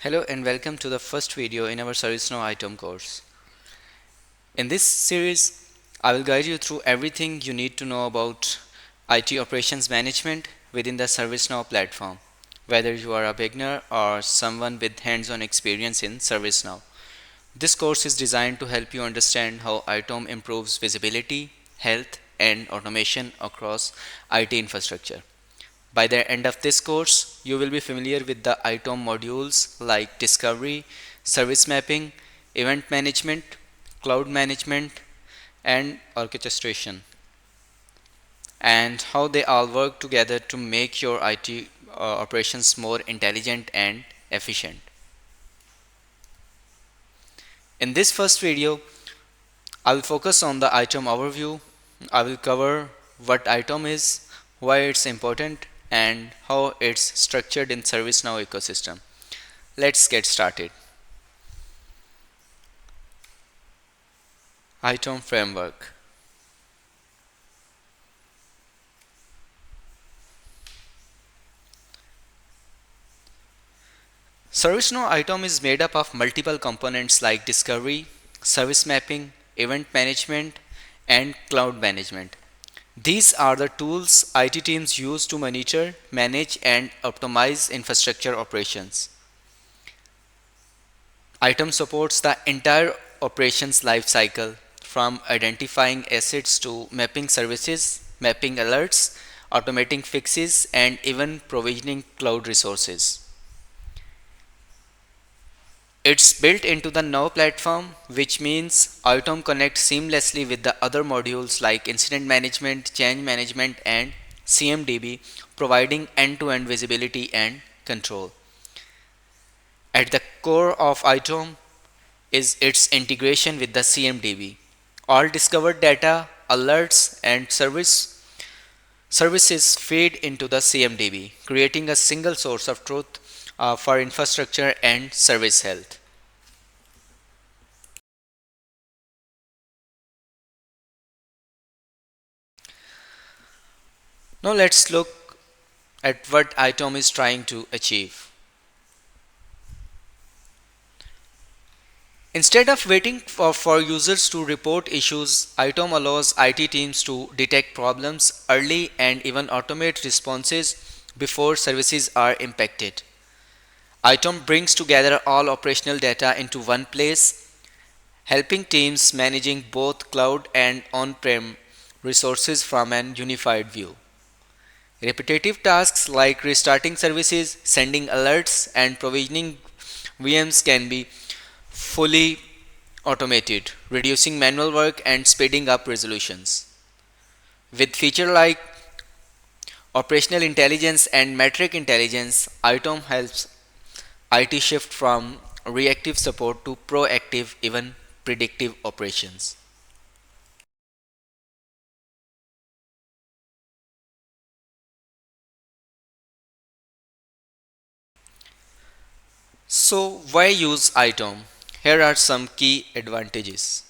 Hello and welcome to the first video in our ServiceNow ITOM course. In this series, I will guide you through everything you need to know about IT operations management within the ServiceNow platform, whether you are a beginner or someone with hands-on experience in ServiceNow. This course is designed to help you understand how ITOM improves visibility, health, and automation across IT infrastructure. By the end of this course, you will be familiar with the ITOM modules like discovery, service mapping, event management, cloud management, and orchestration, and how they all work together to make your IT operations more intelligent and efficient. In this first video, I will focus on the ITOM overview. I will cover what ITOM is, why it's important, and how it's structured in ServiceNow ecosystem. Let's get started. ITOM framework. ServiceNow ITOM is made up of multiple components like discovery, service mapping, event management, and cloud management. These are the tools IT teams use to monitor, manage, and optimize infrastructure operations. ITOM supports the entire operations lifecycle from identifying assets to mapping services, mapping alerts, automating fixes, and even provisioning cloud resources. It's built into the Now platform, which means ITOM connects seamlessly with the other modules like incident management, change management, and CMDB, providing end-to-end visibility and control. At the core of ITOM is its integration with the CMDB. All discovered data, alerts, and services feed into the CMDB, creating a single source of truth for infrastructure and service health. Now let's look at what ITOM is trying to achieve. Instead of waiting for users to report issues, ITOM allows IT teams to detect problems early and even automate responses before services are impacted. ITOM brings together all operational data into one place, helping teams managing both cloud and on-prem resources from an unified view. Repetitive tasks like restarting services, sending alerts, and provisioning VMs can be fully automated, reducing manual work and speeding up resolutions. With features like operational intelligence and metric intelligence, ITOM helps IT shift from reactive support to proactive, even predictive operations. So, why use ITOM? Here are some key advantages.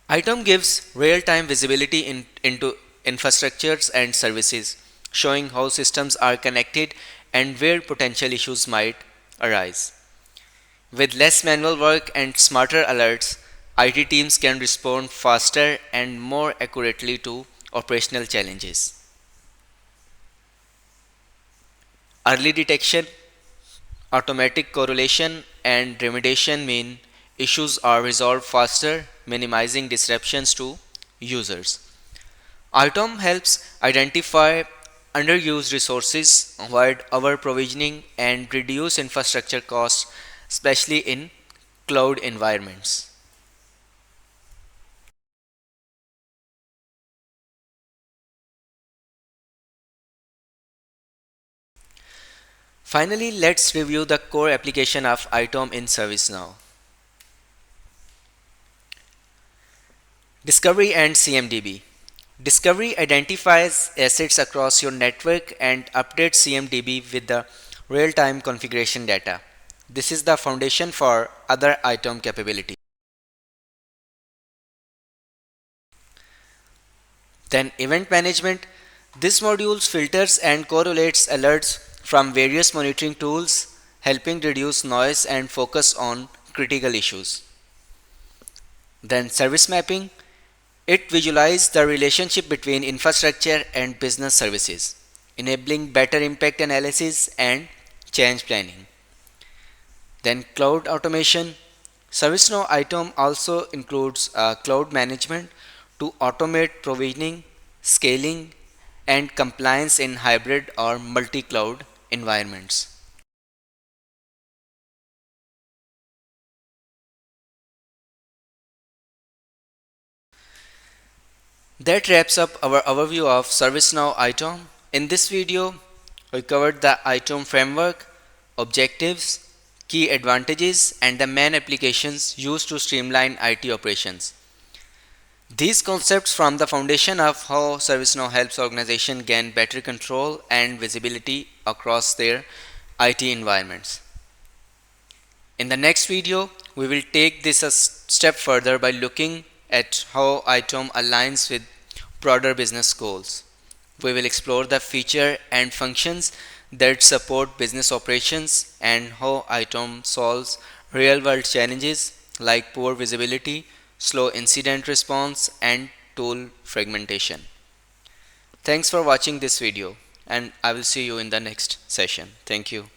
ITOM gives real-time visibility into infrastructures and services, showing how systems are connected and where potential issues might arise. With less manual work and smarter alerts, IT teams can respond faster and more accurately to operational challenges. Early detection, automatic correlation, and remediation mean issues are resolved faster, minimizing disruptions to users. ITOM helps identify underused resources, avoid over-provisioning, and reduce infrastructure costs, especially in cloud environments. Finally, let's review the core application of ITOM in ServiceNow. Discovery and CMDB. Discovery identifies assets across your network and updates CMDB with the real-time configuration data. This is the foundation for other ITOM capabilities. Then event management. This module filters and correlates alerts from various monitoring tools, helping reduce noise and focus on critical issues. Then service mapping. It visualizes the relationship between infrastructure and business services, enabling better impact analysis and change planning. Then cloud automation. ServiceNow ITOM also includes cloud management to automate provisioning, scaling, and compliance in hybrid or multi-cloud environments. That wraps up our overview of ServiceNow ITOM. In this video, we covered the ITOM framework, objectives, key advantages, and the main applications used to streamline IT operations. These concepts form the foundation of how ServiceNow helps organizations gain better control and visibility across their IT environments. In the next video, we will take this a step further by looking at how ITOM aligns with broader business goals. We will explore the feature and functions that support business operations and how ITOM solves real-world challenges like poor visibility, slow incident response, and tool fragmentation. Thanks for watching this video, and I will see you in the next session. Thank you.